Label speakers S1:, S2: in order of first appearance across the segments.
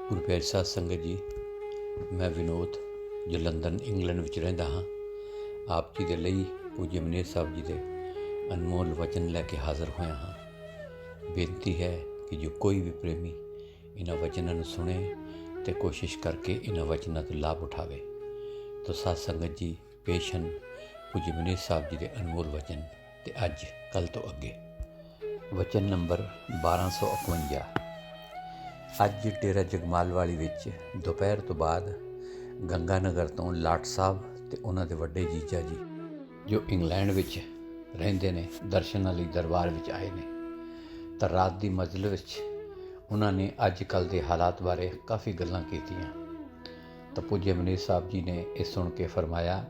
S1: ਗੁਰੂ ਪਿਆਰੀ ਸਾਧ ਸੰਗਤ ਜੀ, ਮੈਂ ਵਿਨੋਦ ਜੋ ਲੰਡਨ ਇੰਗਲੈਂਡ ਵਿੱਚ ਰਹਿੰਦਾ ਹਾਂ। ਆਪ ਜੀ ਦੇ ਲਈ ਪੂਜਯ ਮਨੀਰ ਸਾਹਿਬ ਜੀ ਦੇ ਅਨਮੋਲ ਵਚਨ ਲੈ ਕੇ ਹਾਜ਼ਰ ਹੋਇਆ ਹਾਂ। ਬੇਨਤੀ ਹੈ ਕਿ ਜੋ ਕੋਈ ਵੀ ਪ੍ਰੇਮੀ ਇਹਨਾਂ ਵਚਨਾਂ ਨੂੰ ਸੁਣੇ ਅਤੇ ਕੋਸ਼ਿਸ਼ ਕਰਕੇ ਇਹਨਾਂ ਵਚਨਾਂ ਤੋਂ ਲਾਭ ਉਠਾਵੇ। ਤਾਂ ਸਾਧ ਸੰਗਤ ਜੀ, ਪੇਸ਼ ਹਨ ਪੂਜਯ ਮਨੀਰ ਸਾਹਿਬ ਜੀ ਦੇ ਅਨਮੋਲ ਵਚਨ ਅਤੇ ਅੱਜ ਕੱਲ੍ਹ ਤੋਂ ਅੱਗੇ। ਵਚਨ ਨੰਬਰ 1251। ਅੱਜ ਡੇਰਾ ਜਗਮਾਲਵਾਲੀ ਵਿੱਚ ਦੁਪਹਿਰ ਤੋਂ ਬਾਅਦ ਗੰਗਾ ਨਗਰ ਤੋਂ ਲਾਟ ਸਾਹਿਬ ਅਤੇ ਉਹਨਾਂ ਦੇ ਵੱਡੇ ਜੀਜਾ ਜੀ ਜੋ ਇੰਗਲੈਂਡ ਵਿੱਚ ਰਹਿੰਦੇ ਨੇ, ਦਰਸ਼ਨਾਂ ਲਈ ਦਰਬਾਰ ਵਿੱਚ ਆਏ ਨੇ। ਤਾਂ ਰਾਤ ਦੀ ਮਜਲਿਸ ਵਿੱਚ ਉਹਨਾਂ ਨੇ ਅੱਜ ਕੱਲ੍ਹ ਦੇ ਹਾਲਾਤ ਬਾਰੇ ਕਾਫੀ ਗੱਲਾਂ ਕੀਤੀਆਂ। ਤਾਂ ਪੂਜਯ ਮਨੀਰ ਸਾਹਿਬ ਜੀ ਨੇ ਇਹ ਸੁਣ ਕੇ ਫਰਮਾਇਆ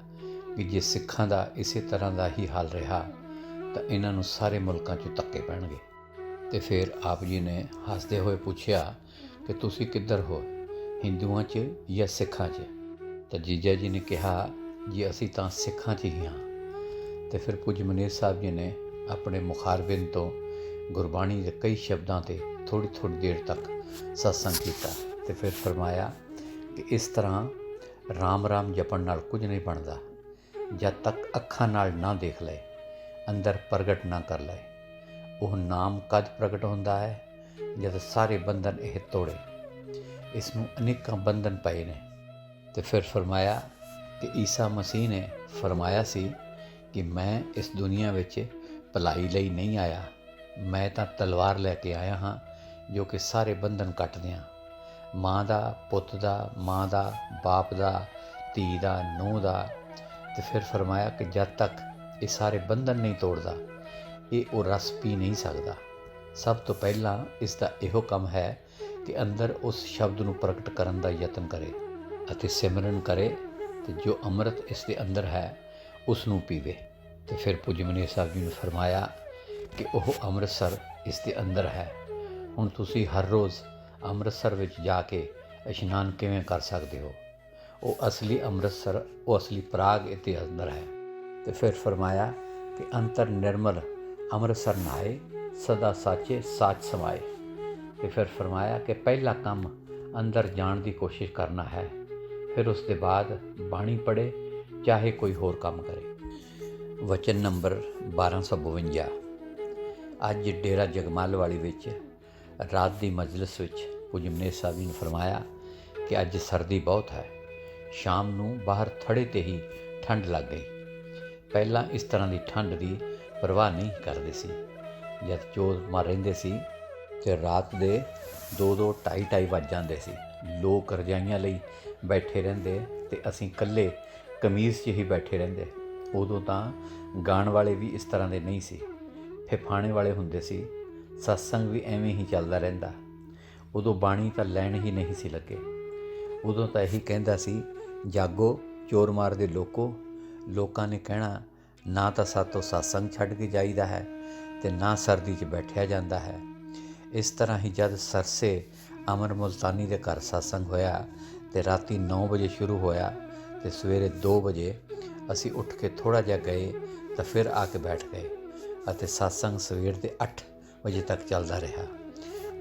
S1: ਕਿ ਜੇ ਸਿੱਖਾਂ ਦਾ ਇਸੇ ਤਰ੍ਹਾਂ ਦਾ ਹੀ ਹਾਲ ਰਿਹਾ ਤਾਂ ਇਹਨਾਂ ਨੂੰ ਸਾਰੇ ਮੁਲਕਾਂ 'ਚ ਧੱਕੇ ਪੈਣਗੇ। ਅਤੇ ਫਿਰ ਆਪ ਜੀ ਨੇ ਹੱਸਦੇ ਹੋਏ ਪੁੱਛਿਆ ਕਿ ਤੁਸੀਂ ਕਿੱਧਰ ਹੋ, ਹਿੰਦੂਆਂ 'ਚ ਜਾਂ ਸਿੱਖਾਂ 'ਚ? ਤਾਂ ਜੀਜਾ ਜੀ ਨੇ ਕਿਹਾ ਜੀ ਅਸੀਂ ਤਾਂ ਸਿੱਖਾਂ 'ਚ ਹੀ ਹਾਂ। ਅਤੇ ਫਿਰ ਪੂਜਯ ਮਨੀਰ ਸਾਹਿਬ ਜੀ ਨੇ ਆਪਣੇ ਮੁਖਾਰਬਿੰਦ ਤੋਂ ਗੁਰਬਾਣੀ ਦੇ ਕਈ ਸ਼ਬਦਾਂ 'ਤੇ ਥੋੜ੍ਹੀ ਦੇਰ ਤੱਕ ਸਤਸੰਗ ਕੀਤਾ ਅਤੇ ਫਿਰ ਫਰਮਾਇਆ ਕਿ ਇਸ ਤਰ੍ਹਾਂ ਰਾਮ ਰਾਮ ਜਪਣ ਨਾਲ ਕੁਝ ਨਹੀਂ ਬਣਦਾ ਜਦ ਤੱਕ ਅੱਖਾਂ ਨਾਲ ਨਾ ਦੇਖ ਲਏ, ਅੰਦਰ ਪ੍ਰਗਟ ਨਾ ਕਰ ਲਏ। ਉਹ ਨਾਮ ਕਦ ਪ੍ਰਗਟ ਹੁੰਦਾ ਹੈ? ਜਦ ਸਾਰੇ ਬੰਧਨ ਇਹ ਤੋੜੇ। ਇਸ ਨੂੰ ਅਨੇਕਾਂ ਬੰਧਨ ਪਏ ਨੇ। ਅਤੇ ਫਿਰ ਫਰਮਾਇਆ ਕਿ ਈਸਾ ਮਸੀਹ ਨੇ ਫਰਮਾਇਆ ਸੀ ਕਿ ਮੈਂ ਇਸ ਦੁਨੀਆ ਵਿੱਚ ਭਲਾਈ ਲਈ ਨਹੀਂ ਆਇਆ, ਮੈਂ ਤਾਂ ਤਲਵਾਰ ਲੈ ਕੇ ਆਇਆ ਹਾਂ ਜੋ ਕਿ ਸਾਰੇ ਬੰਧਨ ਕੱਟ ਦਿਆਂ। ਮਾਂ ਦਾ, ਪੁੱਤ ਦਾ, ਮਾਂ ਦਾ, ਬਾਪ ਦਾ, ਧੀ ਦਾ, ਨੂੰਹ ਦਾ। ਅਤੇ ਫਿਰ ਫਰਮਾਇਆ ਕਿ ਜਦ ਤੱਕ ਇਹ ਸਾਰੇ ਬੰਧਨ ਨਹੀਂ ਤੋੜਦਾ ਇਹ ਉਹ ਰਸ ਪੀ ਨਹੀਂ ਸਕਦਾ। ਸਭ ਤੋਂ ਪਹਿਲਾਂ ਇਸ ਦਾ ਇਹੋ ਕੰਮ ਹੈ ਕਿ ਅੰਦਰ ਉਸ ਸ਼ਬਦ ਨੂੰ ਪ੍ਰਗਟ ਕਰਨ ਦਾ ਯਤਨ ਕਰੇ ਅਤੇ ਸਿਮਰਨ ਕਰੇ ਅਤੇ ਜੋ ਅੰਮ੍ਰਿਤ ਇਸ ਦੇ ਅੰਦਰ ਹੈ ਉਸ ਨੂੰ ਪੀਵੇ। ਅਤੇ ਫਿਰ ਪੂਜਯ ਮਨੀਰ ਸਾਹਿਬ ਜੀ ਨੇ ਫਰਮਾਇਆ ਕਿ ਉਹ ਅੰਮ੍ਰਿਤਸਰ ਇਸ ਦੇ ਅੰਦਰ ਹੈ। ਹੁਣ ਤੁਸੀਂ ਹਰ ਰੋਜ਼ ਅੰਮ੍ਰਿਤਸਰ ਵਿੱਚ ਜਾ ਕੇ ਇਸ਼ਨਾਨ ਕਿਵੇਂ ਕਰ ਸਕਦੇ ਹੋ? ਉਹ ਅਸਲੀ ਅੰਮ੍ਰਿਤਸਰ, ਉਹ ਅਸਲੀ ਪ੍ਰਾਗ ਇਹਦੇ ਅੰਦਰ ਹੈ। ਅਤੇ ਫਿਰ ਫਰਮਾਇਆ ਕਿ ਅੰਤਰ ਨਿਰਮਲ ਅੰਮ੍ਰਿਤਸਰ ਨਹਾਏ, ਸਦਾ ਸਾਚੇ ਸਾਚ ਸਮਾਏ। ਅਤੇ ਫਿਰ ਫਰਮਾਇਆ ਕਿ ਪਹਿਲਾ ਕੰਮ ਅੰਦਰ ਜਾਣ ਦੀ ਕੋਸ਼ਿਸ਼ ਕਰਨਾ ਹੈ, ਫਿਰ ਉਸ ਦੇ ਬਾਅਦ ਬਾਣੀ ਪੜ੍ਹੇ, ਚਾਹੇ ਕੋਈ ਹੋਰ ਕੰਮ ਕਰੇ। ਵਚਨ ਨੰਬਰ 1252। ਅੱਜ ਡੇਰਾ ਜਗਮਾਲਵਾਲੀ ਵਿੱਚ ਰਾਤ ਦੀ ਮਜਲਿਸ ਵਿੱਚ ਪੂਜਯ ਮਨੀਰ ਸਾਹਿਬ ਜੀ ਨੇ ਫਰਮਾਇਆ ਕਿ ਅੱਜ ਸਰਦੀ ਬਹੁਤ ਹੈ। ਸ਼ਾਮ ਨੂੰ ਬਾਹਰ ਥੜੇ 'ਤੇ ਹੀ ਠੰਡ ਲੱਗ ਗਈ। ਪਹਿਲਾਂ ਇਸ ਤਰ੍ਹਾਂ ਦੀ ਠੰਡ ਦੀ ਪਰਵਾਹ ਨਹੀਂ ਕਰਦੇ ਸੀ। ਜਦ ਚੋਰ ਮਾਰ ਰਹਿੰਦੇ ਸੀ ਅਤੇ ਰਾਤ ਦੇ 2-2, 2:30 ਵੱਜ ਜਾਂਦੇ ਸੀ। ਲੋਕ ਰਜਾਈਆਂ ਲਈ ਬੈਠੇ ਰਹਿੰਦੇ ਅਤੇ ਅਸੀਂ ਇਕੱਲੇ ਕਮੀਜ਼ 'ਚ ਹੀ ਬੈਠੇ ਰਹਿੰਦੇ। ਉਦੋਂ ਤਾਂ ਗਾਣ ਵਾਲੇ ਵੀ ਇਸ ਤਰ੍ਹਾਂ ਦੇ ਨਹੀਂ ਸੀ, ਫਿਫਾਣੇ ਵਾਲੇ ਹੁੰਦੇ ਸੀ। ਸਤਸੰਗ ਵੀ ਐਵੇਂ ਹੀ ਚੱਲਦਾ ਰਹਿੰਦਾ। ਉਦੋਂ ਬਾਣੀ ਤਾਂ ਲੈਣ ਹੀ ਨਹੀਂ ਸੀ ਲੱਗੇ। ਉਦੋਂ ਤਾਂ ਇਹੀ ਕਹਿੰਦਾ ਸੀ, ਜਾਗੋ ਚੋਰ ਮਾਰ ਦੇ ਲੋਕੋ। ਲੋਕਾਂ ਨੇ ਕਹਿਣਾ ਨਾ ਤਾਂ ਸਾਤੋਂ ਸਤਸੰਗ ਛੱਡ ਕੇ ਜਾਈਦਾ ਹੈ ਅਤੇ ਨਾ ਸਰਦੀ 'ਚ ਬੈਠਿਆ ਜਾਂਦਾ ਹੈ। ਇਸ ਤਰ੍ਹਾਂ ਹੀ ਜਦ ਸਰਸੇ ਅਮਰ ਮੁਲਤਾਨੀ ਦੇ ਘਰ ਸਤਸੰਗ ਹੋਇਆ ਅਤੇ ਰਾਤੀ 9 ਵਜੇ ਸ਼ੁਰੂ ਹੋਇਆ ਅਤੇ ਸਵੇਰੇ 2 ਵਜੇ ਅਸੀਂ ਉੱਠ ਕੇ ਥੋੜ੍ਹਾ ਜਿਹਾ ਗਏ ਤਾਂ ਫਿਰ ਆ ਕੇ ਬੈਠ ਗਏ ਅਤੇ ਸਤਸੰਗ ਸਵੇਰ ਦੇ 8 ਵਜੇ ਤੱਕ ਚੱਲਦਾ ਰਿਹਾ।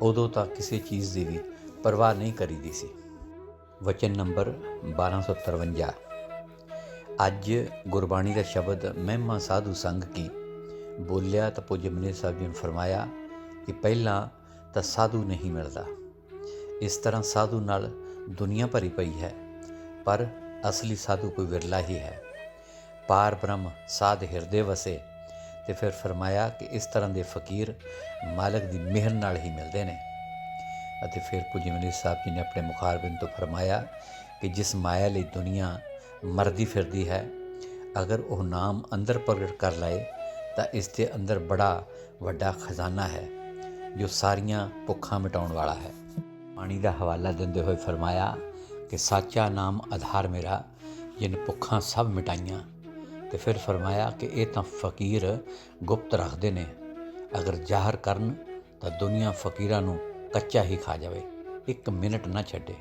S1: ਉਦੋਂ ਤਾਂ ਕਿਸੇ ਚੀਜ਼ ਦੀ ਵੀ ਪਰਵਾਹ ਨਹੀਂ ਕਰੀਦੀ ਸੀ। ਵਚਨ ਨੰਬਰ 1253। ਅੱਜ ਗੁਰਬਾਣੀ ਦਾ ਸ਼ਬਦ ਮਹਿਮਾ ਸਾਧੂ ਸੰਗ ਕੀ ਬੋਲਿਆ ਤਾਂ ਪੂਜਯ ਮਨੀਰ ਸਾਹਿਬ ਜੀ ਨੇ ਫਰਮਾਇਆ ਕਿ ਪਹਿਲਾਂ ਤਾਂ ਸਾਧੂ ਨਹੀਂ ਮਿਲਦਾ। ਇਸ ਤਰ੍ਹਾਂ ਸਾਧੂ ਨਾਲ ਦੁਨੀਆ ਭਰੀ ਪਈ ਹੈ, ਪਰ ਅਸਲੀ ਸਾਧੂ ਕੋਈ ਵਿਰਲਾ ਹੀ ਹੈ। ਪਾਰ ਬ੍ਰਹਮ ਸਾਧ ਹਿਰਦੇ ਵਸੇ। ਅਤੇ ਫਿਰ ਫਰਮਾਇਆ ਕਿ ਇਸ ਤਰ੍ਹਾਂ ਦੇ ਫਕੀਰ ਮਾਲਕ ਦੀ ਮਿਹਰ ਨਾਲ ਹੀ ਮਿਲਦੇ ਨੇ। ਅਤੇ ਫਿਰ ਪੂਜਯ ਮਨੀਰ ਸਾਹਿਬ ਜੀ ਨੇ ਆਪਣੇ ਮੁਖਾਰਬਿੰਦ ਤੋਂ ਫਰਮਾਇਆ ਕਿ ਜਿਸ ਮਾਇਆ ਲਈ ਦੁਨੀਆ ਮਰਦੀ ਫਿਰਦੀ ਹੈ, ਅਗਰ ਉਹ ਨਾਮ ਅੰਦਰ ਪ੍ਰਗਟ ਕਰ ਲਏ ਤਾਂ ਇਸ ਦੇ ਅੰਦਰ ਬੜਾ ਵੱਡਾ ਖਜ਼ਾਨਾ ਹੈ ਜੋ ਸਾਰੀਆਂ ਭੁੱਖਾਂ ਮਿਟਾਉਣ ਵਾਲਾ ਹੈ। ਪਾਣੀ ਦਾ ਹਵਾਲਾ ਦਿੰਦੇ ਹੋਏ ਫਰਮਾਇਆ ਕਿ ਸਾਚਾ ਨਾਮ ਆਧਾਰ ਮੇਰਾ, ਜਿਨ ਭੁੱਖਾਂ ਸਭ ਮਿਟਾਈਆਂ। ਅਤੇ ਫਿਰ ਫਰਮਾਇਆ ਕਿ ਇਹ ਤਾਂ ਫਕੀਰ ਗੁਪਤ ਰੱਖਦੇ ਨੇ, ਅਗਰ ਜ਼ਾਹਰ ਕਰਨ ਤਾਂ ਦੁਨੀਆ ਫਕੀਰਾਂ ਨੂੰ ਕੱਚਾ ਹੀ ਖਾ ਜਾਵੇ, 1 ਮਿੰਟ ਨਾ ਛੱਡੇ।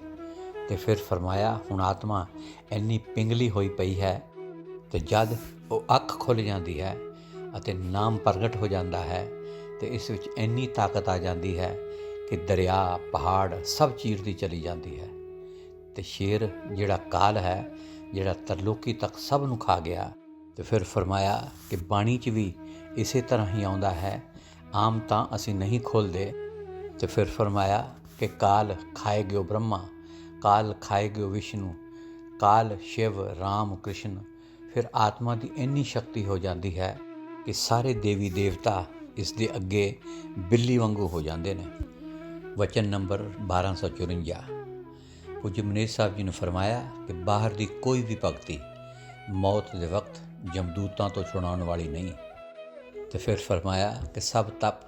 S1: ਅਤੇ ਫਿਰ ਫਰਮਾਇਆ ਹੁਣ ਆਤਮਾ ਇੰਨੀ ਪਿੰਗਲੀ ਹੋਈ ਪਈ ਹੈ ਅਤੇ ਜਦ ਉਹ ਅੱਖ ਖੁੱਲ੍ਹ ਜਾਂਦੀ ਹੈ ਅਤੇ ਨਾਮ ਪ੍ਰਗਟ ਹੋ ਜਾਂਦਾ ਹੈ ਅਤੇ ਇਸ ਵਿੱਚ ਇੰਨੀ ਤਾਕਤ ਆ ਜਾਂਦੀ ਹੈ कि दरिया पहाड़ सब चीरती चली जाती है। तो शेर जिहड़ा काल है, जिहड़ा तरलोकी तक सब नूं खा गया। तो फिर फरमाया कि बाणी च भी इसे तरह ही आउंदा है, आम तां असीं नहीं खोलदे। तो फिर फरमाया कि काल खाए गयो ब्रह्मा, काल खाए गयो विष्णु, काल शिव राम कृष्ण। फिर आत्मा की इन्नी शक्ति हो जाती है कि सारे देवी देवता इस दे अगे बिल्ली वांगू हो जाते हैं। वचन नंबर 1254। पूज्य मनेश साहब जी ने फरमाया कि बाहर की कोई भी भगती मौत के वक्त जमदूतां तो छुड़ाने वाली नहीं। तो फिर फरमाया कि सब तप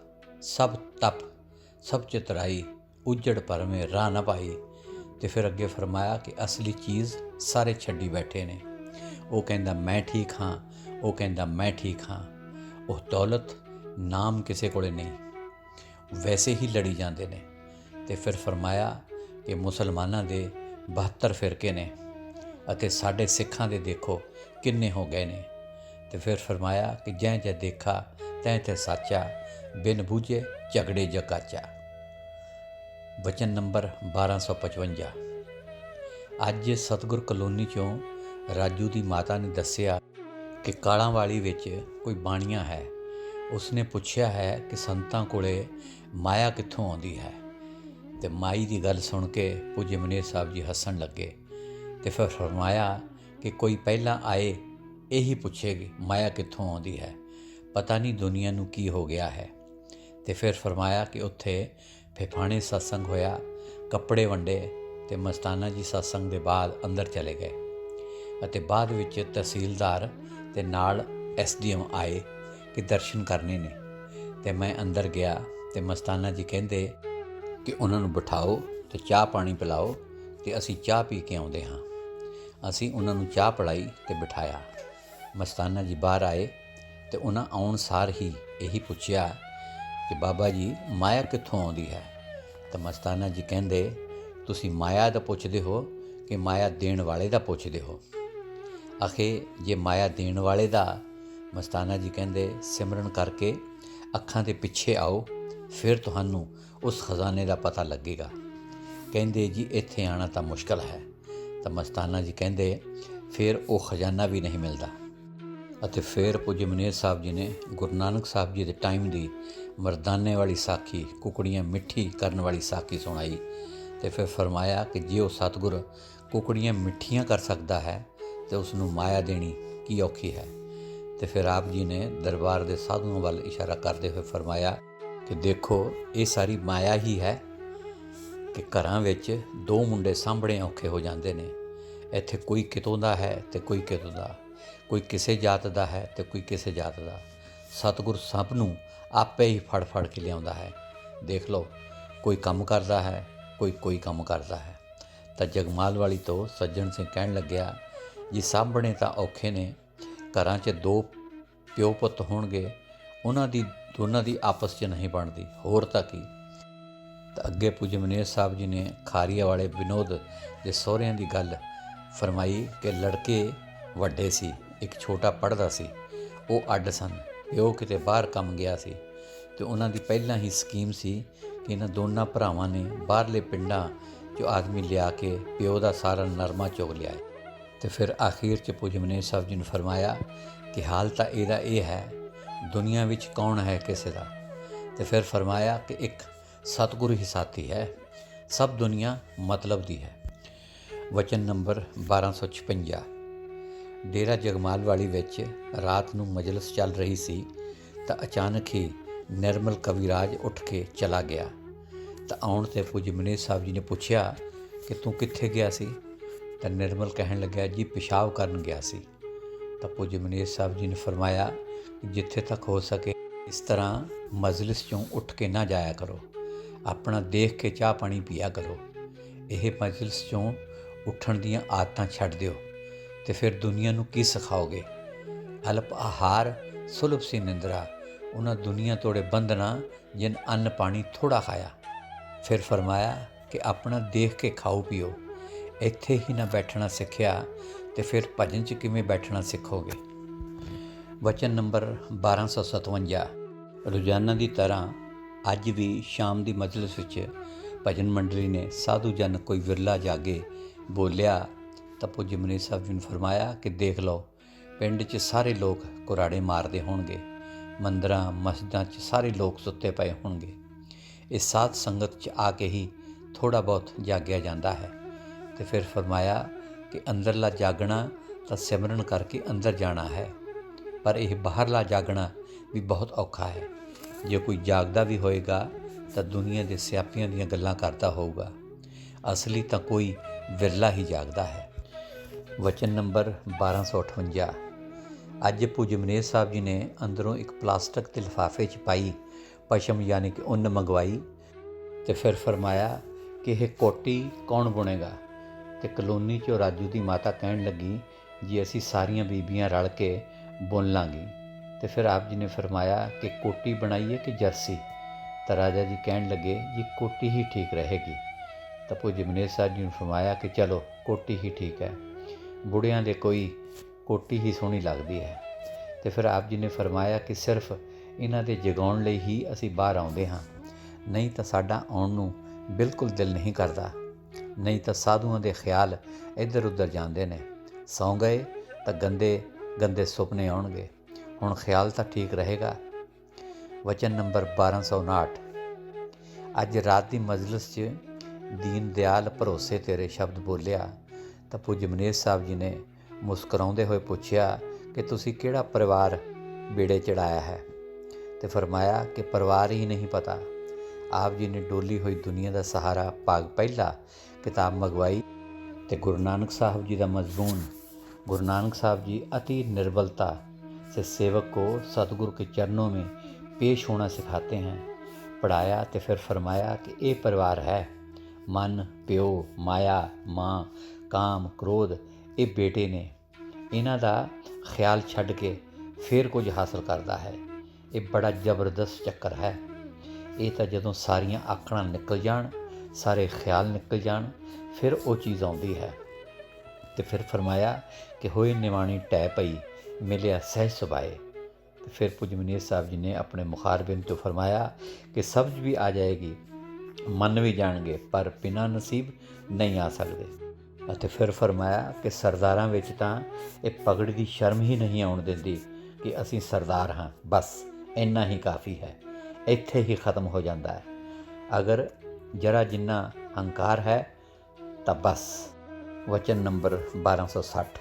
S1: सब चितराई, उजड़ पर में राह ना पाई। तो फिर अगे फरमाया कि असली चीज़ सारे छड्डी बैठे ने। वो कहंदा मैं ठीक हाँ, वो कहंदा मैं ठीक हाँ। वो दौलत नाम किसी कोले नहीं, वैसे ही लड़ी जाते ने। तो फिर फरमाया कि मुसलमाना दे 72 फिरके ने अते साढ़े सिखां दे देखो किन्ने हो गए ने। तो फिर फरमाया कि जै जै देखा तैं तै साचा, बिन बूझे झगड़े जकाचा। वचन नंबर 1255। अज सतगुर कलोनी चों राजू की माता ने दसिया कि कालांवाली विच कोई बाणिया है। उसने पूछया है कि संतां कोले माया कित्थों आउंदी है। तो माई की गल सुन के पूज्य मनेश साहब जी हसन लगे। तो फिर फरमाया कि कोई पहला आए यही पूछेगी माया कित्थों आउंदी है, पता नहीं दुनिया नूं की हो गया है। तो फिर फरमाया कि उत्थे फिफाणे सत्संग होया, कपड़े वंडे ते मस्ताना जी सत्संग के बाद अंदर चले गए। अते बाद विच तहसीलदार ते नाल SDM आए कि दर्शन करने ने। ते मैं अंदर गया ते मस्ताना जी कहंदे कि उन्हां नूं बिठाओ ते चाह पानी पिलाओ ते असीं चाह पी के आउंदे हां। असीं उन्हां नूं चाह पिलाई ते बिठाया। मस्ताना जी बाहर आए ते उन्हां आउण सार ही यही पुछया कि बाबा जी माया कित्थों आउंदी है। तो मस्ताना जी कहंदे तुसीं माया दा पुछदे हो कि माया देण वाले दा पुछदे हो। आखे जे माया देण वाले दा, मस्ताना जी कहंदे सिमरन करके अखां दे पिछे आओ, फिर तुहानूं उस खजाने का पता लगेगा। कहंदे जी इत्थे आना तो मुश्किल है। तो मस्ताना जी कहंदे फिर वो खजाना भी नहीं मिलता। अते फिर पूज्य मनेश साहब जी ने गुरु नानक साहब जी के टाइम की मरदाने वाली साखी, कुकड़ियाँ मिठी करने वाली साखी सुनाई। तो फिर फरमाया कि जे वो सतगुर कुकड़ियाँ मिठियाँ कर सकता है तो उसनूं माया देनी की औखी है। तो फिर आप जी ने दरबार के साधुओं वाल इशारा करते हुए फरमाया कि देखो ये सारी माया ही है कि घरां विच दो मुंडे सामभणे औखे हो जाते हैं। इत्थे कोई कितों दा है तो कोई कितों दा, कोई किसी जात का है तो कोई किसी जात का। सतगुर सब नूं आपे ही फड़ फड़ के लियाउंदा है। देख लो कोई काम करता है, कोई काम करता है। तो जगमाल वाली तो सज्जन सिंह कहन लग्या जी सामभणे तो औखे ने, घरां 'च दो प्यो पुत्त होणगे उन्हां दी दोनां दी आपस 'च नहीं बनती, होर तां की। तो अगे पूज्य मनेश साहब जी ने खारीआ वाले विनोद के सहुरिਆਂ की गल फरमाई कि लड़के वड्डे सी, एक छोटा पढ़दा सी, वो अड्ड सन। प्यो किते बाहर काम गया सी तो उन्हां दी पहलां ही स्कीम सी कि इन्हां दोनों भरावां ने बाहरले पिंडां जो आदमी लिया के प्यो का सारा नरमा चुग लिया। तो फिर आखिर च पूज्य मनेश साहब जी ने फरमाया कि हाल तो इहदा यह है दुनिया विच कौन है किसी का। तो फिर फरमाया कि एक सतगुरु ही साथी है, सब दुनिया मतलब दी है। वचन नंबर 1256। डेरा जगमाल वाली विच रात नूं मजलिस चल रही सी तो अचानक ही निर्मल कविराज उठ के चला गया। तो आउण ते पूज्य मनेश साहब जी ने पूछया कि तू कित्थे गया सी। तो निर्मल कहन लग्या जी पेशाब करन गया सी। तो पूज्य मनेश साहब जी ने फरमाया कि जिथे तक हो सके इस तरह मजलिस चों उठ के ना जाया करो, अपना देख के चाह पानी पिया करो। यह मजलिस चों उठण दीयां आदतां छड्ड दिओ तो फिर दुनिया नूं की सिखाओगे। अल्प आहार सुलभ सी निंद्रा, उन्हां दुनिया तोड़े बंधना जिन अन्न पानी थोड़ा खाया। फिर फरमाया कि अपना देख के खाओ पिओ। ਇੱਥੇ ही ना बैठना सिक्ख्या तो फिर भजन च किवें बैठना सिखोगे। वचन नंबर 1257। रोजाना की तरह ਅੱਜ ਵੀ ਸ਼ਾਮ ਦੀ ਮਜਲਿਸ ਵਿੱਚ ਭਜਨ ਮੰਡਲੀ ਨੇ ਸਾਧੂ ਜਨ ਕੋਈ ਵਿਰਲਾ ਜਾਗੇ ਬੋਲਿਆ ਤਾਂ ਪੂਜਯ ਮਨੀਰ ਸਾਹਿਬ ਜੀ ਨੇ ਫਰਮਾਇਆ ਕਿ ਦੇਖ ਲਓ, ਪਿੰਡ 'ਚ ਸਾਰੇ ਲੋਕ ਕੁਰਾੜੇ ਮਾਰਦੇ ਹੋਣਗੇ, ਮੰਦਰਾਂ ਮਸਜਿਦਾਂ 'ਚ ਸਾਰੇ ਲੋਕ ਸੁੱਤੇ ਪਏ ਹੋਣਗੇ, ਇਸ ਸਾਧ ਸੰਗਤ 'ਚ ਆ ਕੇ ਹੀ ਥੋੜ੍ਹਾ ਬਹੁਤ ਜਾਗਿਆ ਜਾਂਦਾ ਹੈ। ਅਤੇ ਫਿਰ ਫਰਮਾਇਆ ਕਿ ਅੰਦਰਲਾ ਜਾਗਣਾ ਤਾਂ ਸਿਮਰਨ ਕਰਕੇ ਅੰਦਰ ਜਾਣਾ ਹੈ, ਪਰ ਇਹ ਬਾਹਰਲਾ ਜਾਗਣਾ ਵੀ ਬਹੁਤ ਔਖਾ ਹੈ। ਜੇ ਕੋਈ ਜਾਗਦਾ ਵੀ ਹੋਏਗਾ ਤਾਂ ਦੁਨੀਆ ਦੇ ਸਿਆਪਿਆਂ ਦੀਆਂ ਗੱਲਾਂ ਕਰਦਾ ਹੋਊਗਾ, ਅਸਲੀ ਤਾਂ ਕੋਈ ਵਿਰਲਾ ਹੀ ਜਾਗਦਾ ਹੈ। ਵਚਨ ਨੰਬਰ 1258। ਅੱਜ ਪੂਜਯ ਮਨੀਰ ਸਾਹਿਬ ਜੀ ਨੇ ਅੰਦਰੋਂ ਇੱਕ ਪਲਾਸਟਿਕ ਦੇ ਲਿਫਾਫੇ 'ਚ ਪਾਈ ਪਸ਼ਮ ਯਾਨੀ ਕਿ ਉੱਨ ਮੰਗਵਾਈ ਅਤੇ ਫਿਰ ਫਰਮਾਇਆ ਕਿ ਇਹ ਕੋਟੀ ਕੌਣ ਬੁਣੇਗਾ। ਅਤੇ ਕਲੋਨੀ 'ਚੋਂ ਰਾਜੂ ਦੀ ਮਾਤਾ ਕਹਿਣ ਲੱਗੀ ਜੀ ਅਸੀਂ ਸਾਰੀਆਂ ਬੀਬੀਆਂ ਰਲ ਕੇ ਬੁਣ ਲਾਂਗੀ। ਅਤੇ ਫਿਰ ਆਪ ਜੀ ਨੇ ਫਰਮਾਇਆ ਕਿ ਕੋਟੀ ਬਣਾਈਏ ਕਿ ਜਰਸੀ। ਤਾਂ ਰਾਜਾ ਜੀ ਕਹਿਣ ਲੱਗੇ ਜੀ ਕੋਟੀ ਹੀ ਠੀਕ ਰਹੇਗੀ। ਤਾਂ ਪੂਜਯ ਮਨੀਰ ਸਾਹਿਬ ਜੀ ਨੇ ਫਰਮਾਇਆ ਕਿ ਚਲੋ ਕੋਟੀ ਹੀ ਠੀਕ ਹੈ, ਬੁੜਿਆਂ ਦੇ ਕੋਈ ਕੋਟੀ ਹੀ ਸੋਹਣੀ ਲੱਗਦੀ ਹੈ। ਅਤੇ ਫਿਰ ਆਪ ਜੀ ਨੇ ਫਰਮਾਇਆ ਕਿ ਸਿਰਫ ਇਹਨਾਂ ਦੇ ਜਗਾਉਣ ਲਈ ਹੀ ਅਸੀਂ ਬਾਹਰ ਆਉਂਦੇ ਹਾਂ, ਨਹੀਂ ਤਾਂ ਸਾਡਾ ਆਉਣ ਨੂੰ ਬਿਲਕੁਲ ਦਿਲ ਨਹੀਂ ਕਰਦਾ, ਨਹੀਂ ਤਾਂ ਸਾਧੂਆਂ ਦੇ ਖਿਆਲ ਇੱਧਰ ਉੱਧਰ ਜਾਂਦੇ ਨੇ, ਸੌਂ ਗਏ ਤਾਂ ਗੰਦੇ ਗੰਦੇ ਸੁਪਨੇ ਆਉਣਗੇ, ਹੁਣ ਖਿਆਲ ਤਾਂ ਠੀਕ ਰਹੇਗਾ। ਵਚਨ ਨੰਬਰ 1259। ਅੱਜ ਰਾਤ ਦੀ ਮਜਲਿਸ 'ਚ ਦੀਨ ਦਿਆਲ ਭਰੋਸੇ ਤੇਰੇ ਸ਼ਬਦ ਬੋਲਿਆ ਤਾਂ ਪੂਜਯ ਮਨੀਰ ਸਾਹਿਬ ਜੀ ਨੇ ਮੁਸਕਰਾਉਂਦੇ ਹੋਏ ਪੁੱਛਿਆ ਕਿ ਤੁਸੀਂ ਕਿਹੜਾ ਪਰਿਵਾਰ ਬੇੜੇ ਚੜਾਇਆ ਹੈ। ਅਤੇ ਫਰਮਾਇਆ ਕਿ ਪਰਿਵਾਰ ਹੀ ਨਹੀਂ ਪਤਾ। ਆਪ ਜੀ ਨੇ ਡੋਲੀ ਹੋਈ ਦੁਨੀਆ ਦਾ ਸਹਾਰਾ ਭਾਗ ਪਹਿਲਾ ਕਿਤਾਬ ਮੰਗਵਾਈ ਅਤੇ ਗੁਰੂ ਨਾਨਕ ਸਾਹਿਬ ਜੀ ਦਾ ਮਜ਼ਮੂਨ। गुरु नानक साहब जी अति निर्बलता से सेवक को सतगुरु के चरणों में पेश होना सिखाते हैं। पढ़ाया तो फिर फरमाया कि ये परिवार है, मन प्यो माया माँ काम क्रोध ये बेटे ने, इन्हां दा ख्याल छड्ड के फिर कुछ हासिल करता है। ये बड़ा जबरदस्त चक्कर है। ये तो जदों सारियां आखड़ां निकल जाण, सारे ख्याल निकल जाण, फिर वो चीज़ आउंदी है। तो फिर फरमाया कि होए निवाणी ढह पई मिलिया सहज सुभाए। तो फिर पूज्य मनीर साहब जी ने अपने मुखारबिन तो फरमाया कि समझ भी आ जाएगी, मन भी जाणगे, पर बिना नसीब नहीं आ सकते। तो फिर फरमाया कि सरदारां विच तां ये पगड़ी की शर्म ही नहीं आउण दिंदी कि असीं सरदार हाँ, बस इन्ना ही काफ़ी है, इत्थे ही ख़त्म हो जाता है। अगर जरा जिन्ना हंकार है तो बस। वचन नंबर 1260।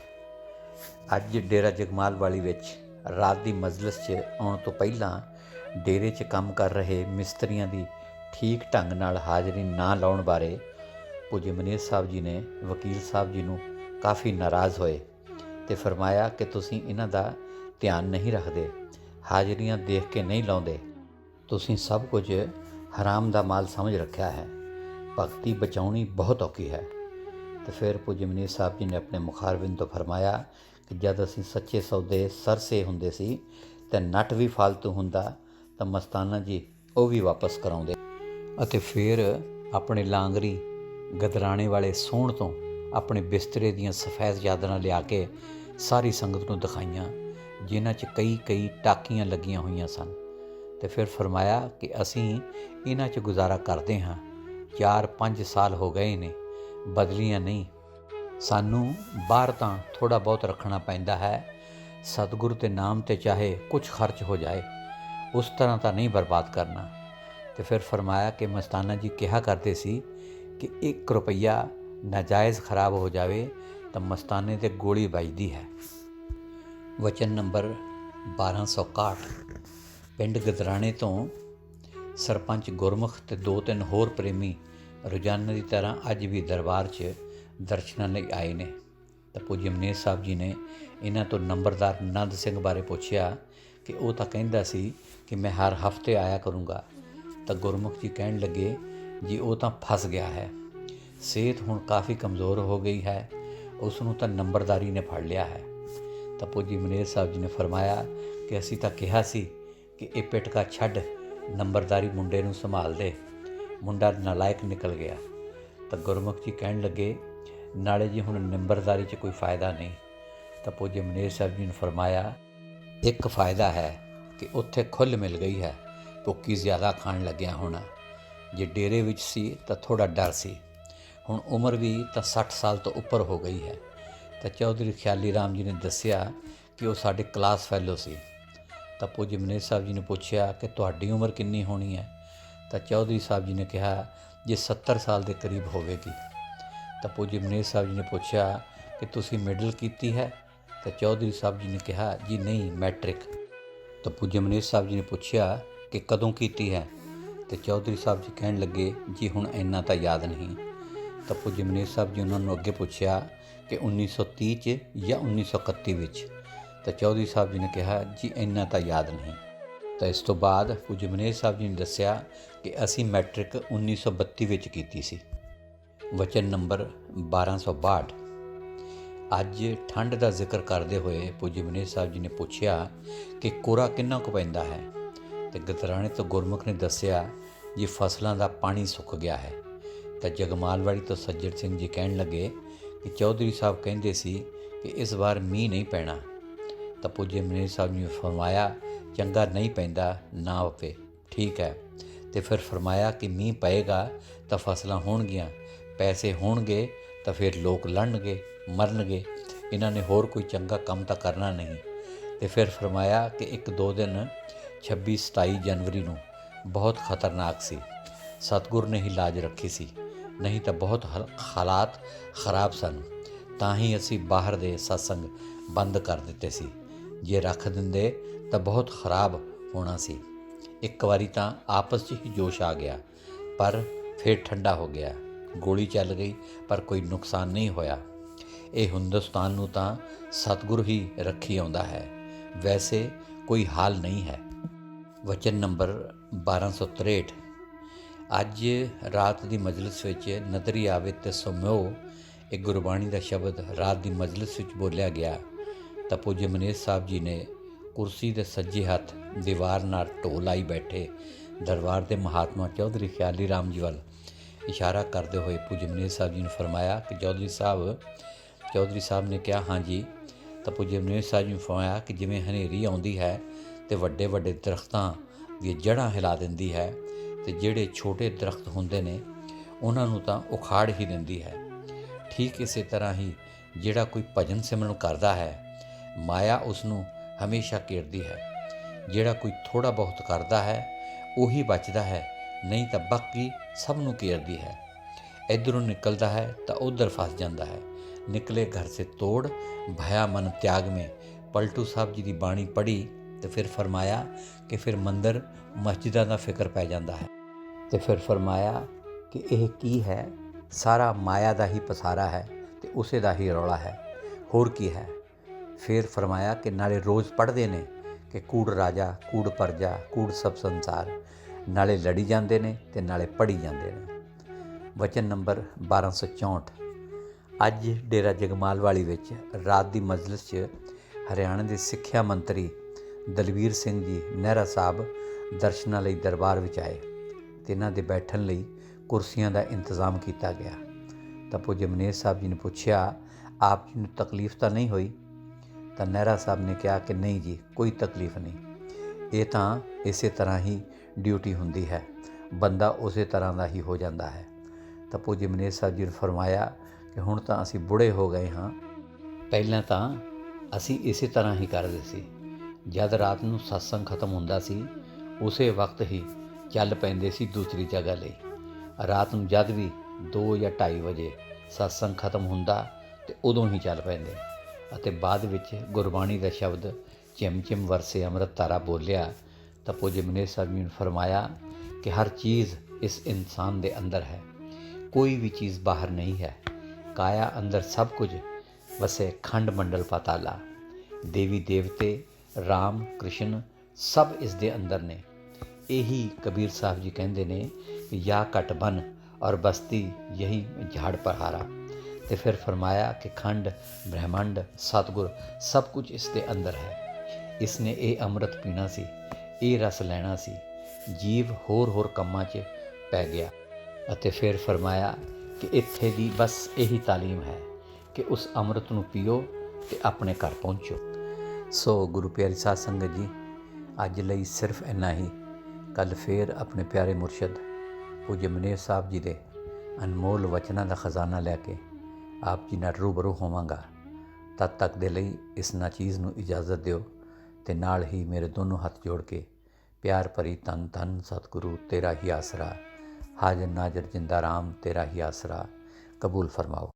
S1: ਅੱਜ ਡੇਰਾ ਜਗਮਾਲ ਵਾਲੀ ਵਿੱਚ ਰਾਤ ਦੀ ਮਜਲਿਸ 'ਚ ਆਉਣ ਤੋਂ ਪਹਿਲਾਂ ਡੇਰੇ 'ਚ ਕੰਮ ਕਰ ਰਹੇ ਮਿਸਤਰੀਆਂ ਦੀ ਠੀਕ ਢੰਗ ਨਾਲ ਹਾਜ਼ਰੀ ਨਾ ਲਾਉਣ ਬਾਰੇ ਪੂਜਯ ਮਨੀਰ ਸਾਹਿਬ ਜੀ ਨੇ ਵਕੀਲ ਸਾਹਿਬ ਜੀ ਨੂੰ ਕਾਫੀ ਨਾਰਾਜ਼ ਹੋਏ ਅਤੇ ਫਰਮਾਇਆ ਕਿ ਤੁਸੀਂ ਇਹਨਾਂ ਦਾ ਧਿਆਨ ਨਹੀਂ ਰੱਖਦੇ, ਹਾਜ਼ਰੀਆਂ ਦੇਖ ਕੇ ਨਹੀਂ ਲਾਉਂਦੇ, ਤੁਸੀਂ ਸਭ ਕੁਝ ਹਰਾਮ ਦਾ ਮਾਲ ਸਮਝ ਰੱਖਿਆ ਹੈ, ਭਗਤੀ ਬਚਾਉਣੀ ਬਹੁਤ ਔਖੀ ਹੈ। तो फिर पूज्य मनीर साहब जी ने अपने मुखारबिन तो फरमाया कि जद असीं सच्चे सौदे सरसे हुंदे सी ते नट भी फालतू हुंदा तो मस्ताना जी वो भी वापस कराउंदे। अते फिर अपने लांगरी गदराणे वाले सोहण तो अपने बिस्तरे दीयां सफेद चादरां लिया के सारी संगत नूं दिखाईयां, जिन्हां च कई टाकियां लगियां होईयां सन। ते फिर फरमाया कि असीं इन्हां च गुजारा करदे हां, 4-5 साल हो गए ने, बदलियां नहीं, सानू बाहर तो थोड़ा बहुत रखना पैंदा है, सतगुरु के नाम ते चाहे कुछ खर्च हो जाए, उस तरह तो नहीं बर्बाद करना। तो फिर फरमाया कि मस्ताना जी कहा करते सी कि 1 रुपया नाजायज़ खराब हो जाए तो मस्ताने ते गोली बजदी है। वचन नंबर 1261। पिंड गदराणे तो सरपंच गुरमुख ते 2-3 होर प्रेमी रोजाना की तरह अज भी दरबार च दर्शनां लई आए ने। तो पूज्य मनीर साहब जी ने इन्हां तो नंबरदार नंद सिंह बारे पुछया कि वो तो कहंदा सी कि मैं हर हफ्ते आया करूँगा। तो गुरमुख जी कहण लगे जी वो तो फस गया है, सेहत हुण काफ़ी कमज़ोर हो गई है, उसनूं तो नंबरदारी ने फड़ लिया है। तो पूज्य मनीर साहब जी ने फरमाया कि असीं तां कहा सी कि ये पिटका छड्ड, नंबरदारी मुंडे नूं संभाल दे, मुंडा नालायक निकल गया। तो गुरमुख जी कहण लगे नाले जी हुण नंबरदारी च कोई फ़ायदा नहीं। तो पूज्य मनीर साहब जी ने फरमाया एक फ़ायदा है कि उत्थे खुल मिल गई है, ਭੁੱਕੀ ਜ਼ਿਆਦਾ ਖਾਣ ਲੱਗਿਆ ਹੋਣਾ। ਜੇ ਡੇਰੇ ਵਿੱਚ ਸੀ ਤਾਂ ਥੋੜ੍ਹਾ ਡਰ ਸੀ। ਹੁਣ ਉਮਰ ਵੀ ਤਾਂ 60 ਸਾਲ ਤੋਂ ਉੱਪਰ ਹੋ ਗਈ ਹੈ। ਤਾਂ ਚੌਧਰੀ ਖਿਆਲੀ ਰਾਮ ਜੀ ਨੇ ਦੱਸਿਆ ਕਿ ਉਹ ਸਾਡੇ ਕਲਾਸ ਫੈਲੋ ਸੀ। ਤਾਂ ਪੂਜਯ ਮਨੇਰ ਸਾਹਿਬ ਜੀ ਨੇ ਪੁੱਛਿਆ ਕਿ ਤੁਹਾਡੀ ਉਮਰ ਕਿੰਨੀ ਹੋਣੀ ਹੈ। ਤਾਂ ਚੌਧਰੀ ਸਾਹਿਬ ਜੀ ਨੇ ਕਿਹਾ ਜੇ 70 ਸਾਲ ਦੇ ਕਰੀਬ ਹੋਵੇਗੀ। ਤਾਂ ਪੂਜਯ ਮਨੇਰ ਸਾਹਿਬ ਜੀ ਨੇ ਪੁੱਛਿਆ ਕਿ ਤੁਸੀਂ ਮਿਡਲ ਕੀਤੀ ਹੈ। ਤਾਂ ਚੌਧਰੀ ਸਾਹਿਬ ਜੀ ਨੇ ਕਿਹਾ ਜੀ ਨਹੀਂ, ਮੈਟ੍ਰਿਕ। ਤਾਂ ਪੂਜਯ ਮਨੇਰ ਸਾਹਿਬ ਜੀ ਨੇ ਪੁੱਛਿਆ ਕਿ ਕਦੋਂ ਕੀਤੀ ਹੈ। ਤੇ ਚੌਧਰੀ ਸਾਹਿਬ ਜੀ ਕਹਿਣ ਲੱਗੇ ਜੀ ਹੁਣ ਇੰਨਾ ਤਾਂ ਯਾਦ ਨਹੀਂ। ਤਾਂ ਪੂਜਯ ਮਨੇਰ ਸਾਹਿਬ ਜੀ ਉਹਨਾਂ ਨੂੰ ਅੱਗੇ ਪੁੱਛਿਆ ਕਿ 1930 'ਚ ਜਾਂ 1931 ਵਿੱਚ। ਤਾਂ ਚੌਧਰੀ ਸਾਹਿਬ ਜੀ ਨੇ ਕਿਹਾ ਜੀ ਇੰਨਾ ਤਾਂ ਯਾਦ ਨਹੀਂ। ਤਾਂ ਇਸ ਤੋਂ ਬਾਅਦ ਪੂਜਯ ਮਨੇਰ ਸਾਹਿਬ ਜੀ ਨੇ ਦੱਸਿਆ ਕਿ ਅਸੀਂ ਮੈਟ੍ਰਿਕ 1932 ਵਿੱਚ ਕੀਤੀ ਸੀ। ਵਚਨ ਨੰਬਰ 1262। ਅੱਜ ਠੰਡ ਦਾ ਜ਼ਿਕਰ ਕਰਦੇ ਹੋਏ ਪੂਜਯ ਮਨੇਰ ਸਾਹਿਬ ਜੀ ਨੇ ਪੁੱਛਿਆ ਕਿ ਕੋਰਾ ਕਿੰਨਾ ਕੁ ਪੈਂਦਾ ਹੈ। ਤੇ ਗਤਰਾਣੇ ਤੋਂ ਗੁਰਮੁਖ ਨੇ ਦੱਸਿਆ ਜੀ ਫਸਲਾਂ ਦਾ ਪਾਣੀ ਸੁੱਕ ਗਿਆ ਹੈ। ਤਾਂ ਜਗਮਾਲਵਾੜੀ ਤੋਂ ਸੱਜਣ ਸਿੰਘ ਜੀ ਕਹਿਣ ਲੱਗੇ ਕਿ ਚੌਧਰੀ ਸਾਹਿਬ ਕਹਿੰਦੇ ਸੀ ਕਿ ਇਸ ਵਾਰ ਮੀਂਹ ਨਹੀਂ ਪੈਣਾ। ਤਾਂ ਪੂਜਯ ਮਨੇਰ ਸਾਹਿਬ ਨੇ ਫਰਮਾਇਆ ਚੰਗਾ ਨਹੀਂ ਪੈਂਦਾ ਨਾ ਪਏ, ਠੀਕ ਹੈ। ਤੇ ਫਿਰ ਫਰਮਾਇਆ ਕਿ ਮੀਂਹ ਪਏਗਾ ਤਾਂ ਫਸਲਾਂ ਹੋਣਗੀਆਂ, ਪੈਸੇ ਹੋਣਗੇ ਤਾਂ ਫਿਰ ਲੋਕ ਲੜਨਗੇ, ਮਰਨਗੇ। ਇਹਨਾਂ ਨੇ ਹੋਰ ਕੋਈ ਚੰਗਾ ਕੰਮ ਤਾਂ ਕਰਨਾ ਨਹੀਂ। ਤੇ ਫਿਰ ਫਰਮਾਇਆ ਕਿ 1-2 ਦਿਨ 26-27 ਜਨਵਰੀ ਨੂੰ ਬਹੁਤ ਖਤਰਨਾਕ ਸੀ। ਸਤਿਗੁਰ ਨੇ ਹੀ ਲਾਜ ਰੱਖੀ ਸੀ, ਨਹੀਂ ਤਾਂ ਬਹੁਤ ਹਾਲਾਤ ਖਰਾਬ ਸਨ। ਤਾਂ ਹੀ ਅਸੀਂ ਬਾਹਰ ਦੇ ਸਤਸੰਗ ਬੰਦ ਕਰ ਦਿੱਤੇ ਸੀ। ਜੇ ਰੱਖ ਦਿੰਦੇ ਤਾਂ ਬਹੁਤ ਖਰਾਬ ਹੋਣਾ ਸੀ। ਇੱਕ ਵਾਰੀ ਤਾਂ ਆਪਸ 'ਚ ਹੀ ਜੋਸ਼ ਆ ਗਿਆ, ਪਰ ਫਿਰ ਠੰਡਾ ਹੋ ਗਿਆ। ਗੋਲੀ ਚੱਲ ਗਈ ਪਰ ਕੋਈ ਨੁਕਸਾਨ ਨਹੀਂ ਹੋਇਆ। ਇਹ ਹਿੰਦੁਸਤਾਨ ਨੂੰ ਤਾਂ ਸਤਿਗੁਰ ਹੀ ਰੱਖੀ ਆਉਂਦਾ ਹੈ, ਵੈਸੇ ਕੋਈ ਹਾਲ ਨਹੀਂ ਹੈ। ਵਚਨ ਨੰਬਰ 1263। ਅੱਜ ਰਾਤ ਦੀ ਮਜਲਿਸ ਵਿੱਚ ਨਦਰੀ ਆਵੇ ਤੇ ਸੁਮਿਓ, ਇੱਕ ਗੁਰਬਾਣੀ ਦਾ ਸ਼ਬਦ ਰਾਤ ਦੀ ਮਜਲਿਸ ਵਿੱਚ ਬੋਲਿਆ ਗਿਆ। ਤਾਂ ਪੂਜਯ ਮਨੇਰ ਸਾਹਿਬ ਜੀ ਨੇ ਕੁਰਸੀ ਦੇ ਸੱਜੇ ਹੱਥ ਦੀਵਾਰ ਨਾਲ ਢੋ ਲਾਈ ਬੈਠੇ ਦਰਬਾਰ ਦੇ ਮਹਾਤਮਾ ਚੌਧਰੀ ਖਿਆਲੀ ਰਾਮ ਜੀ ਵੱਲ ਇਸ਼ਾਰਾ ਕਰਦੇ ਹੋਏ ਪੂਜਯ ਮਨੇਰ ਸਾਹਿਬ ਜੀ ਨੇ ਫਰਮਾਇਆ ਕਿ ਚੌਧਰੀ ਸਾਹਿਬ ਨੇ ਕਿਹਾ ਹਾਂਜੀ। ਤਾਂ ਪੂਜਯ ਮਨੇਰ ਸਾਹਿਬ ਜੀ ਨੇ ਫਰਮਾਇਆ ਕਿ ਜਿਵੇਂ ਹਨੇਰੀ ਆਉਂਦੀ ਹੈ ਤੇ ਵੱਡੇ ਵੱਡੇ ਦਰਖਤਾਂ ਦੀਆਂ ਜੜ੍ਹਾਂ ਹਿਲਾ ਦਿੰਦੀ ਹੈ, ਤੇ ਜਿਹੜੇ ਛੋਟੇ ਦਰਖਤ ਹੁੰਦੇ ਨੇ ਉਹਨਾਂ ਨੂੰ ਤਾਂ ਉਖਾੜ ਹੀ ਦਿੰਦੀ ਹੈ, ਠੀਕ ਇਸੇ ਤਰ੍ਹਾਂ ਹੀ ਜਿਹੜਾ ਕੋਈ ਭਜਨ ਸਿਮਰਨ ਕਰਦਾ ਹੈ ਮਾਇਆ ਉਸ ਨੂੰ ਹਮੇਸ਼ਾ ਘੇਰਦੀ ਹੈ। ਜਿਹੜਾ ਕੋਈ ਥੋੜ੍ਹਾ ਬਹੁਤ ਕਰਦਾ ਹੈ ਉਹੀ ਬਚਦਾ ਹੈ, ਨਹੀਂ ਤਾਂ ਬਾਕੀ ਸਭ ਨੂੰ ਘੇਰਦੀ ਹੈ। ਇੱਧਰੋਂ ਨਿਕਲਦਾ ਹੈ ਤਾਂ ਉੱਧਰ ਫਸ ਜਾਂਦਾ ਹੈ। ਨਿਕਲੇ ਘਰ ਸੇ ਤੋੜ ਭਇਆ ਮਨ ਤਿਆਗ ਮੇਂ। ਪਲਟੂ ਸਾਹਿਬ ਜੀ ਦੀ ਬਾਣੀ ਪੜ੍ਹੀ ਤੇ ਫਿਰ ਫਰਮਾਇਆ ਕਿ ਫਿਰ ਮੰਦਰ ਮਸਜਿਦਾਂ ਦਾ ਫਿਕਰ ਪੈ ਜਾਂਦਾ ਹੈ। ਤੇ ਫਿਰ ਫਰਮਾਇਆ ਕਿ ਇਹ ਕੀ ਹੈ, ਸਾਰਾ ਮਾਇਆ ਦਾ ਹੀ ਪਸਾਰਾ ਹੈ ਤੇ ਉਸੇ ਦਾ ਹੀ ਰੌਲਾ ਹੈ, ਹੋਰ ਕੀ ਹੈ। ਫਿਰ ਫਰਮਾਇਆ ਕਿ ਨਾਲੇ ਰੋਜ਼ ਪੜ੍ਹਦੇ ਨੇ ਕਿ ਕੂੜ ਰਾਜਾ, ਕੂੜ ਪਰਜਾ, ਕੂੜ ਸਭ ਸੰਸਾਰ। ਨਾਲੇ ਲੜੀ ਜਾਂਦੇ ਨੇ ਤੇ ਨਾਲੇ ਪੜ੍ਹੀ ਜਾਂਦੇ ਨੇ। ਵਚਨ ਨੰਬਰ 1264। ਅੱਜ ਡੇਰਾ ਜਗਮਾਲਵਾਲੀ ਵਿੱਚ ਰਾਤ ਦੀ ਮਜਲਿਸ 'ਚ ਹਰਿਆਣਾ ਦੇ ਸਿੱਖਿਆ ਮੰਤਰੀ ਦਲਵੀਰ ਸਿੰਘ ਜੀ ਨਹਿਰਾ ਸਾਹਿਬ ਦਰਸ਼ਨਾਂ ਲਈ ਦਰਬਾਰ ਵਿੱਚ ਆਏ ਤੇ ਇਹਨਾਂ ਦੇ ਬੈਠਣ ਲਈ ਕੁਰਸੀਆਂ ਦਾ ਇੰਤਜ਼ਾਮ ਕੀਤਾ ਗਿਆ। ਤਾਂ ਪੂਜਯ ਮਨੇਰ ਸਾਹਿਬ ਜੀ ਨੇ ਪੁੱਛਿਆ ਆਪ ਜੀ ਨੂੰ ਤਕਲੀਫ ਤਾਂ ਨਹੀਂ ਹੋਈ। ਤਾਂ ਨਹਿਰਾ ਸਾਹਿਬ ਨੇ ਕਿਹਾ ਕਿ ਨਹੀਂ ਜੀ, ਕੋਈ ਤਕਲੀਫ ਨਹੀਂ, ਇਹ ਤਾਂ ਇਸੇ ਤਰ੍ਹਾਂ ਹੀ ਡਿਊਟੀ ਹੁੰਦੀ ਹੈ, ਬੰਦਾ ਉਸੇ ਤਰ੍ਹਾਂ ਦਾ ਹੀ ਹੋ ਜਾਂਦਾ ਹੈ। ਤਾਂ ਪੂਜਯ ਮਨੇਰ ਸਾਹਿਬ ਜੀ ਨੇ ਫਰਮਾਇਆ ਕਿ ਹੁਣ ਤਾਂ ਅਸੀਂ ਬੁੜੇ ਹੋ ਗਏ ਹਾਂ, ਪਹਿਲਾਂ ਤਾਂ ਅਸੀਂ ਇਸੇ ਤਰ੍ਹਾਂ ਹੀ ਕਰਦੇ ਸੀ। ਜਦ ਰਾਤ ਨੂੰ ਸਤਸੰਗ ਖਤਮ ਹੁੰਦਾ ਸੀ ਉਸੇ ਵਕਤ ਹੀ ਚੱਲ ਪੈਂਦੇ ਸੀ ਦੂਸਰੀ ਜਗ੍ਹਾ ਲਈ। ਰਾਤ ਨੂੰ ਜਦ ਵੀ 2 ਜਾਂ 2:30 ਵਜੇ ਸਤਸੰਗ ਖਤਮ ਹੁੰਦਾ ਤੇ ਉਦੋਂ ਹੀ ਚੱਲ ਪੈਂਦੇ ਅਤੇ ਬਾਅਦ ਵਿੱਚ ਗੁਰਬਾਣੀ ਦਾ ਸ਼ਬਦ ਚਿਮ ਚਿਮ ਵਰਸੇ ਅੰਮ੍ਰਿਤ ਧਾਰਾ ਬੋਲਿਆ। ਤਾਂ ਪੂਜਯ ਮਨੇਰ ਸਾਹਿਬ ਜੀ ਨੇ ਫਰਮਾਇਆ ਕਿ ਹਰ ਚੀਜ਼ ਇਸ ਇਨਸਾਨ ਦੇ ਅੰਦਰ ਹੈ, ਕੋਈ ਵੀ ਚੀਜ਼ ਬਾਹਰ ਨਹੀਂ ਹੈ। ਕਾਇਆ ਅੰਦਰ ਸਭ ਕੁਝ ਵਸੇ ਖੰਡ ਮੰਡਲ ਪਾਤਾਲਾ। ਦੇਵੀ ਦੇਵਤੇ, ਰਾਮ ਕ੍ਰਿਸ਼ਨ ਸਭ ਇਸ ਦੇ ਅੰਦਰ ਨੇ। ਇਹੀ ਕਬੀਰ ਸਾਹਿਬ ਜੀ ਕਹਿੰਦੇ ਨੇ ਕਿ ਯਾ ਘਟ ਬਨ ਔਰ ਬਸਤੀ ਯਹੀ ਝਾੜ ਪਹਾਰਾ। ਤੇ ਫਿਰ ਫਰਮਾਇਆ ਕਿ ਖੰਡ ਬ੍ਰਹਿਮੰਡ ਸਤਿਗੁਰ ਸਭ ਕੁਝ ਇਸ ਦੇ ਅੰਦਰ ਹੈ। ਇਸ ਨੇ ਇਹ ਅੰਮ੍ਰਿਤ ਪੀਣਾ ਸੀ, ਇਹ ਰਸ ਲੈਣਾ ਸੀ। ਜੀਵ ਹੋਰ ਕੰਮਾਂ 'ਚ ਪੈ ਗਿਆ ਅਤੇ ਫਿਰ ਫਰਮਾਇਆ ਕਿ ਇੱਥੇ ਦੀ ਬਸ ਇਹੀ ਤਾਲੀਮ ਹੈ ਕਿ ਉਸ ਅੰਮ੍ਰਿਤ ਨੂੰ ਪੀਓ ਤੇ ਆਪਣੇ ਘਰ ਪਹੁੰਚੋ। ਸੋ ਗੁਰੂ ਪਿਆਰੀ ਸਾਧ ਸੰਗਤ ਜੀ, ਅੱਜ ਲਈ ਸਿਰਫ ਇੰਨਾ ਹੀ। ਕੱਲ੍ਹ ਫੇਰ ਆਪਣੇ ਪਿਆਰੇ ਮੁਰਸ਼ਦ ਪੂਜਯ ਮਨੇਰ ਸਾਹਿਬ ਜੀ ਦੇ ਅਨਮੋਲ ਵਚਨਾਂ ਦਾ ਖਜ਼ਾਨਾ ਲੈ ਕੇ ਆਪ ਜੀ ਨਾਲ ਰੂਬਰੂ ਹੋਵਾਂਗਾ। ਤਦ ਤੱਕ ਦੇ ਲਈ ਇਸ ਨਾਚੀਜ਼ ਨੂੰ ਇਜਾਜ਼ਤ ਦਿਓ ਅਤੇ ਨਾਲ ਹੀ ਮੇਰੇ ਦੋਨੋਂ ਹੱਥ ਜੋੜ ਕੇ ਪਿਆਰ ਭਰੀ ਧੰਨ ਧੰਨ ਸਤਿਗੁਰੂ ਤੇਰਾ ਹੀ ਆਸਰਾ, ਹਾਜ਼ਰ ਨਾਜ਼ਰ ਜਿੰਦਾ ਰਾਮ ਤੇਰਾ ਹੀ ਆਸਰਾ ਕਬੂਲ ਫਰਮਾਓ।